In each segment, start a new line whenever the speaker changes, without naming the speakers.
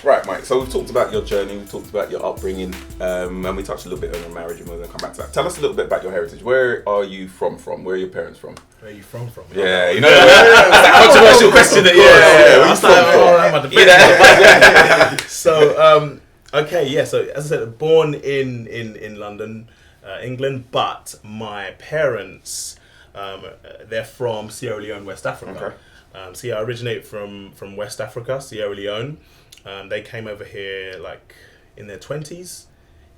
Right, Mike. So we've talked about your journey, we've talked about your upbringing, and we touched a little bit on your marriage, and we're going to come back to that. Tell us a little bit about your heritage. Where are you from? Where are your parents from?
Where are you from?
Yeah, you know, that controversial question. That
So, okay, yeah. So as I said, born in London, England, but my parents, they're from Sierra Leone, West Africa.
Okay.
So yeah, I originate from West Africa, Sierra Leone. They came over here like in their 20s,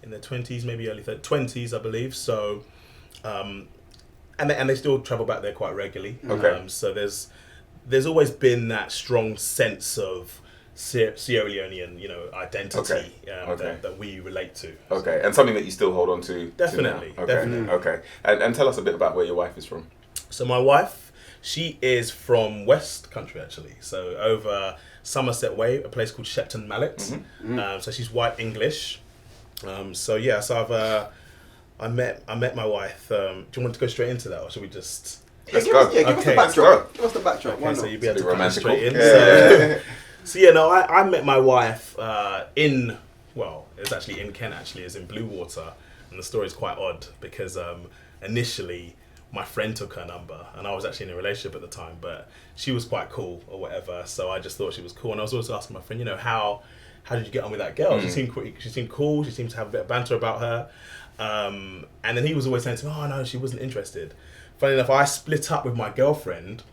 maybe early 20s, I believe. So, and they still travel back there quite regularly.
Okay.
So there's always been that strong sense of Sierra Leonean, identity that we relate to.
Okay, and something that you still hold on to.
Definitely,
okay.
definitely.
Okay, and tell us a bit about where your wife is from.
So my wife, she is from West Country actually. So over Somerset Way, a place called Shepton Mallet. So she's white English. So I met my wife. Do you want to go straight into that, or should we just?
Let's go.
Give us the backdrop. Give us the backdrop.
Okay,
Why
so
not?
you'd be able to come
romantic.
straight in.
Yeah.
So yeah, no, I met my wife it's actually in Kent. Actually, it's in Bluewater, and the story is quite odd because initially my friend took her number, and I was actually in a relationship at the time, but she was quite cool or whatever. So I just thought she was cool, and I was always asking my friend, how did you get on with that girl? She seemed cool. She seemed to have a bit of banter about her. And then he was always saying to me, oh no, she wasn't interested. Funny enough, I split up with my girlfriend,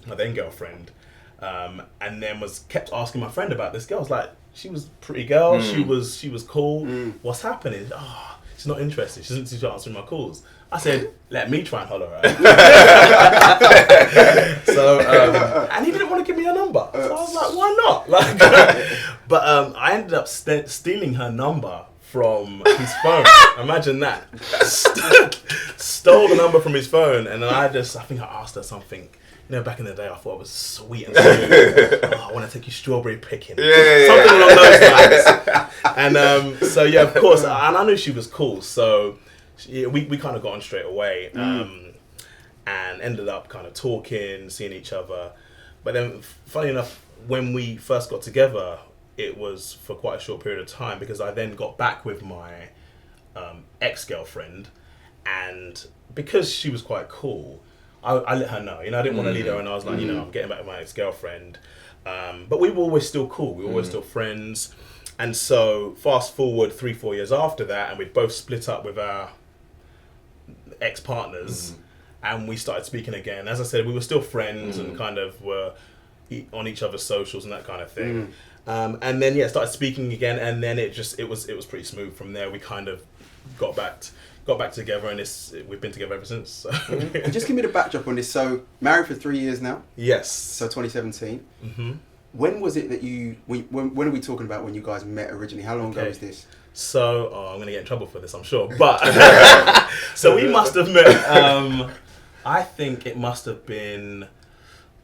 my then girlfriend, and then kept asking my friend about this girl. I was like, she was a pretty girl. She was cool. What's happening? Oh, she's not interested. She doesn't seem to answer my calls. I said, let me try and holler at her. So, and he didn't want to give me her number. So I was like, why not? But I ended up stealing her number from his phone. Imagine that. Stole the number from his phone, and then I think I asked her something. Back in the day, I thought it was sweet and smooth. I want to take you strawberry picking. Something along those lines. And so, yeah, of course. And I knew she was cool. So we kind of got on straight away. And ended up kind of talking, seeing each other. But then, funny enough, when we first got together, it was for quite a short period of time because I then got back with my ex-girlfriend. And because she was quite cool, I let her know. I didn't want to leave her, and I was like, I'm getting back with my ex-girlfriend. But we were always still cool. We were always still friends. And so fast forward 3-4 years after that, and we both split up with our ex-partners, and we started speaking again. As I said, we were still friends and kind of were on each other's socials and that kind of thing. And then started speaking again, and then it was pretty smooth from there. We kind of got back together, and we've been together ever since. So.
And just give me the backdrop on this. So married for 3 years now.
Yes.
So 2017. When was it that when are we talking about when you guys met originally? How long ago was this?
So I'm going to get in trouble for this, I'm sure. But so we must have met. I think it must have been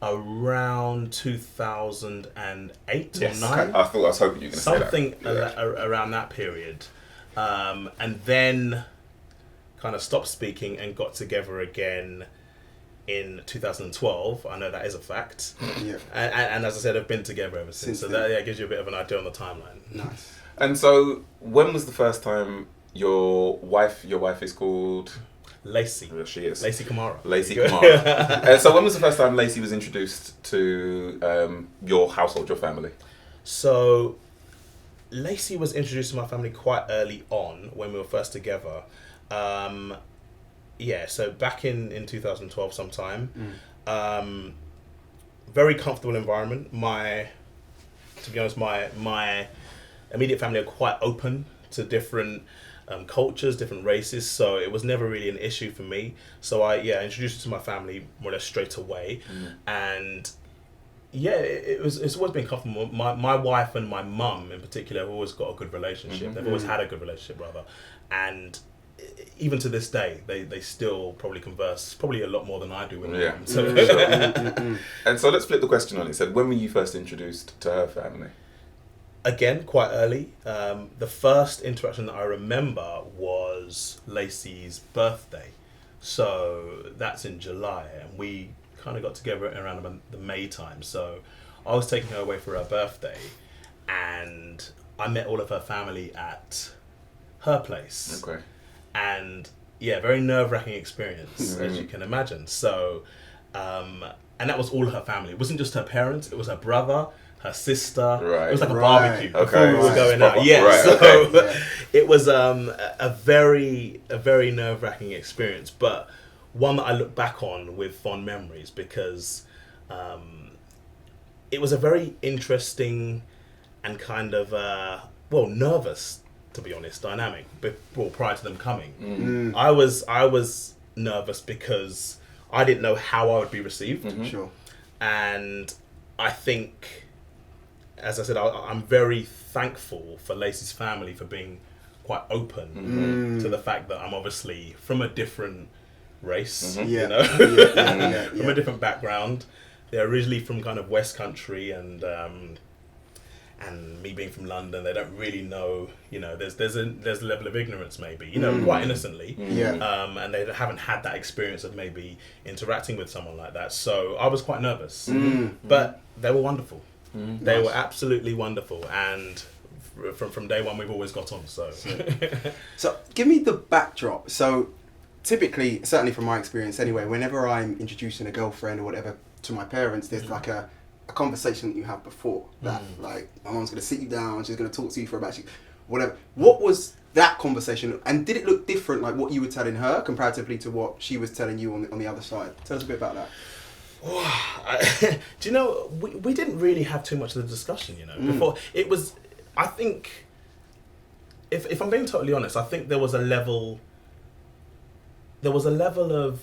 around 2008 or 9.
I was hoping you were going to say that.
Something around that period. And then kind of stopped speaking and got together again in 2012. I know that is a fact.
Yeah.
And as I said, I've been together ever since. So that gives you a bit of an idea on the timeline.
Nice.
And so, when was the first time your wife is called?
Lacey.
She is.
Lacey Kamara.
Lacey Kamara. So when was the first time Lacey was introduced to your household, your family?
So Lacey was introduced to my family quite early on when we were first together. So back in 2012 sometime. Very comfortable environment. To be honest, my immediate family are quite open to different cultures, different races, so it was never really an issue for me. So I introduced her to my family more or less straight away. And it's always been comfortable. My wife and my mum in particular have always got a good relationship. They've always had a good relationship rather, and even to this day they still probably converse probably a lot more than I do with my mum. So.
And so let's flip the question on it. So when were you first introduced to her family?
Again, quite early. The first interaction that I remember was Lacey's birthday. So that's in July, and we kind of got together around the May time. So I was taking her away for her birthday, and I met all of her family at her place.
Okay.
And yeah, very nerve-wracking experience, as you can imagine. So, and that was all her family. It wasn't just her parents, it was her brother, her sister.
Right.
It was like a
Right.
barbecue before we were
Right.
going
Proper.
out. Yeah,
Right,
so
okay.
it was a very nerve-wracking experience, but one that I look back on with fond memories because it was a very interesting and kind of, nervous, to be honest, dynamic prior to them coming. I was nervous because I didn't know how I would be received.
Sure.
And I think, as I said, I'm very thankful for Lacey's family for being quite open to the fact that I'm obviously from a different race, you know, from a different background. They're originally from kind of West Country, and me being from London, they don't really know, you know, there's a level of ignorance maybe, you know, quite innocently. And they haven't had that experience of maybe interacting with someone like that. So I was quite nervous, but they were wonderful. They were absolutely wonderful, and from day one we've always got on. So
give me the backdrop. So typically, certainly from my experience anyway, whenever I'm introducing a girlfriend or whatever to my parents, there's like a conversation that you have before that, like, my mom's going to sit you down, she's going to talk to you for about whatever. What was that conversation, and did it look different, like what you were telling her comparatively to what she was telling you on the other side? Tell us a bit about that.
Do you know, we didn't really have too much of the discussion, you know, before. It was, I think, if I'm being totally honest, I think there was a level of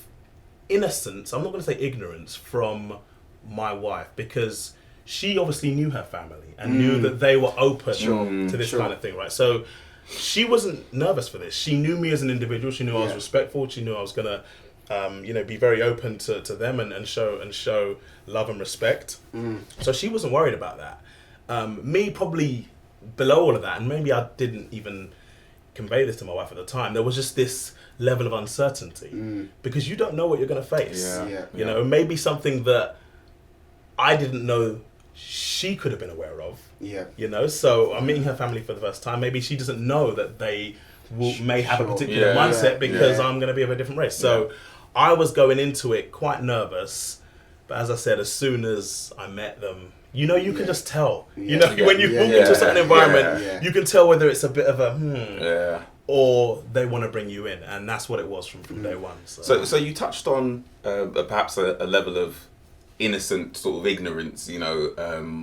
innocence, I'm not going to say ignorance, from my wife, because she obviously knew her family and knew that they were open to this kind of thing, right? So she wasn't nervous for this. She knew me as an individual. She knew I was respectful. She knew I was gonna, be very open to them and show love and respect. So she wasn't worried about that. Me probably below all of that, and maybe I didn't even convey this to my wife at the time. There was just this level of uncertainty because you don't know what you're gonna face. You know, maybe something that I didn't know she could have been aware of. You know, so I'm meeting her family for the first time. Maybe she doesn't know that they may have a particular mindset because I'm going to be of a different race. So I was going into it quite nervous. But as I said, as soon as I met them, you know, you can just tell. You know, when you walk into a certain environment, you can tell whether it's a bit of a or they want to bring you in. And that's what it was from day one.
So you touched on perhaps a level of innocent sort of ignorance, you know,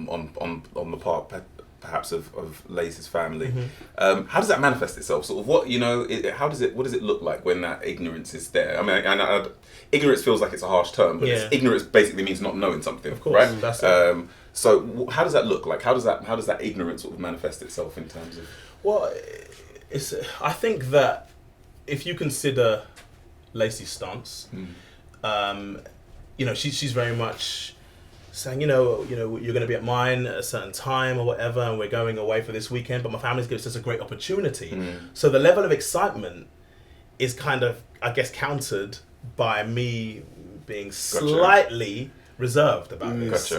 on the part perhaps of Lacey's family. How does that manifest itself? Sort of what, you know, what does it look like when that ignorance is there? I mean, ignorance feels like it's a harsh term, but ignorance basically means not knowing something, of course, right?
That's it.
So how does that look like? How does that ignorance sort of manifest itself in terms of?
Well, I think that if you consider Lacey's stance, you know, she's very much saying, you know, you're going to be at mine at a certain time or whatever, and we're going away for this weekend, but my family's given us a great opportunity. So the level of excitement is kind of, I guess, countered by me being slightly reserved about this.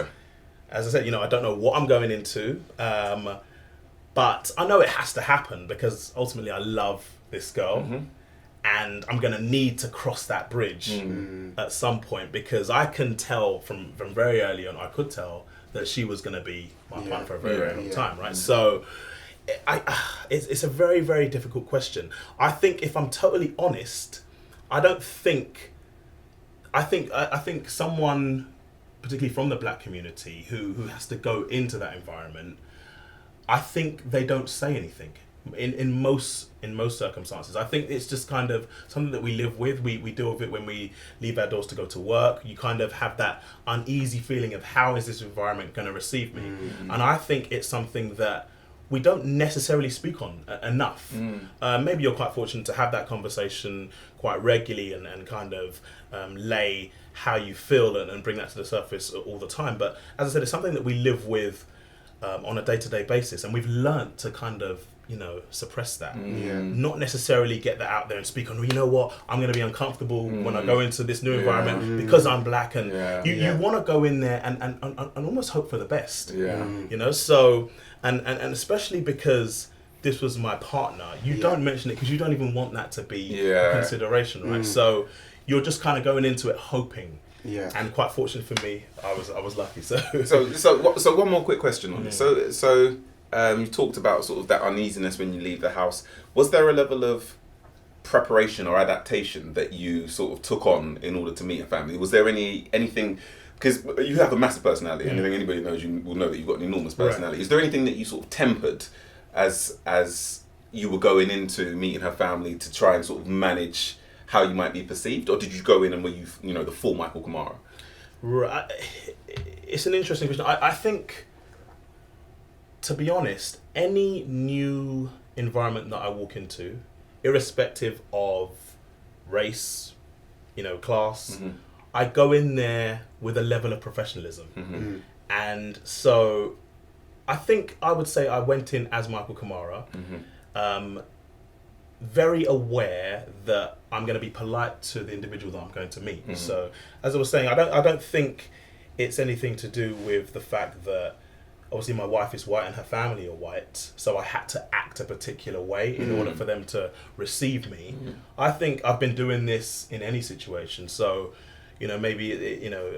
As I said, you know, I don't know what I'm going into, but I know it has to happen because ultimately I love this girl. And I'm going to need to cross that bridge at some point because I can tell from very early on, I could tell that she was going to be my partner for a very, very long time, right? So it's a very, very difficult question. I think if I'm totally honest, I think someone, particularly from the black community, who has to go into that environment, I think they don't say anything. In most circumstances, I think it's just kind of something that we live with. We deal with it when we leave our doors to go to work. You kind of have that uneasy feeling of how is this environment going to receive me, and I think it's something that we don't necessarily speak on enough. Maybe you're quite fortunate to have that conversation quite regularly and kind of lay how you feel and bring that to the surface all the time. But as I said, it's something that we live with on a day-to-day basis, and we've learnt to kind of, you know, suppress that. Not necessarily get that out there and speak on, well, you know what, I'm going to be uncomfortable when I go into this new environment because I'm black, and you want to go in there and almost hope for the best. You know, so and especially because this was my partner, you don't mention it because you don't even want that to be a consideration, right? So you're just kind of going into it hoping. And quite fortunate for me, I was lucky. So
one more quick question on this. So you talked about sort of that uneasiness when you leave the house. Was there a level of preparation or adaptation that you sort of took on in order to meet a family? Was there anything? Because you have a massive personality, and I think anybody knows you will know that you've got an enormous personality. Right. Is there anything that you sort of tempered as you were going into meeting her family to try and sort of manage how you might be perceived, or did you go in and were you know the full Micheal Kamara?
Right, it's an interesting question. I think, to be honest, any new environment that I walk into, irrespective of race, you know, class, I go in there with a level of professionalism, and so I think I would say I went in as Micheal Kamara. Very aware that I'm going to be polite to the individual that I'm going to meet. So, as I was saying, I don't think it's anything to do with the fact that obviously my wife is white and her family are white, so I had to act a particular way in order for them to receive me. I think I've been doing this in any situation. So, you know, maybe you know,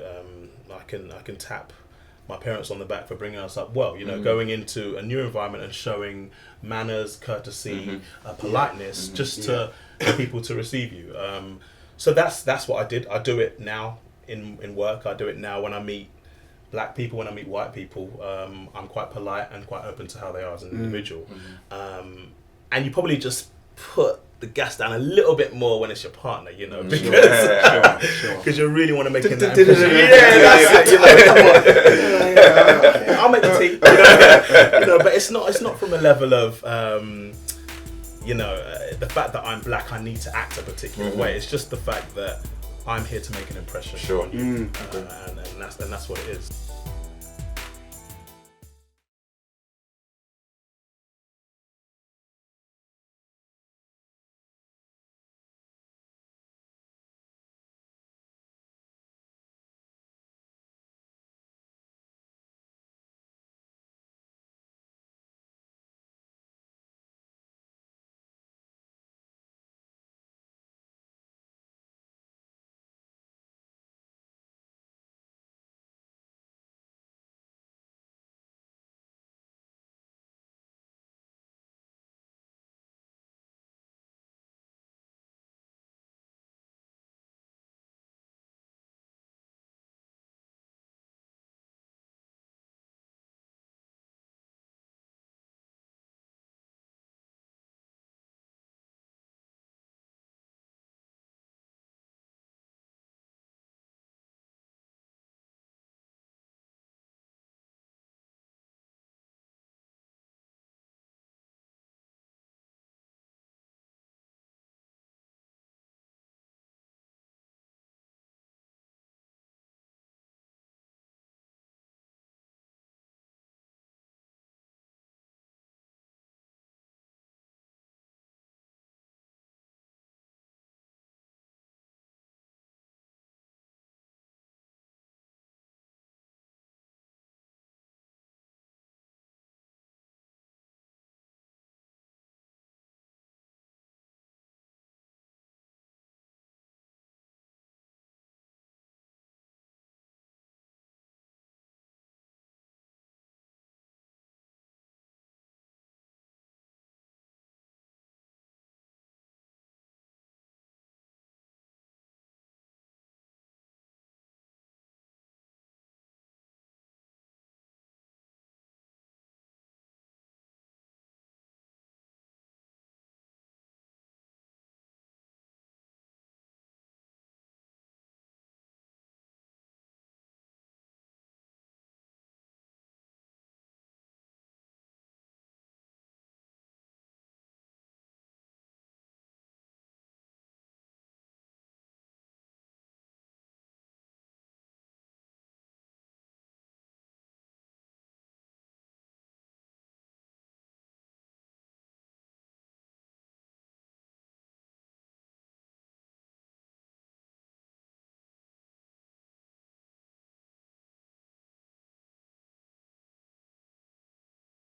I can tap my parents on the back for bringing us up well, you know, going into a new environment and showing manners, courtesy, politeness, just to people to receive you. So that's what I did. I do it now in work. I do it now when I meet black people, when I meet white people. I'm quite polite and quite open to how they are as an individual. And you probably just put the gas down a little bit more when it's your partner, you know, because you really want to make an impression. That's it, you know. I'll make the tea, you know, but it's not from a level of you know, the fact that I'm black, I need to act a particular way. It's just the fact that I'm here to make an impression on you, and that's what it is.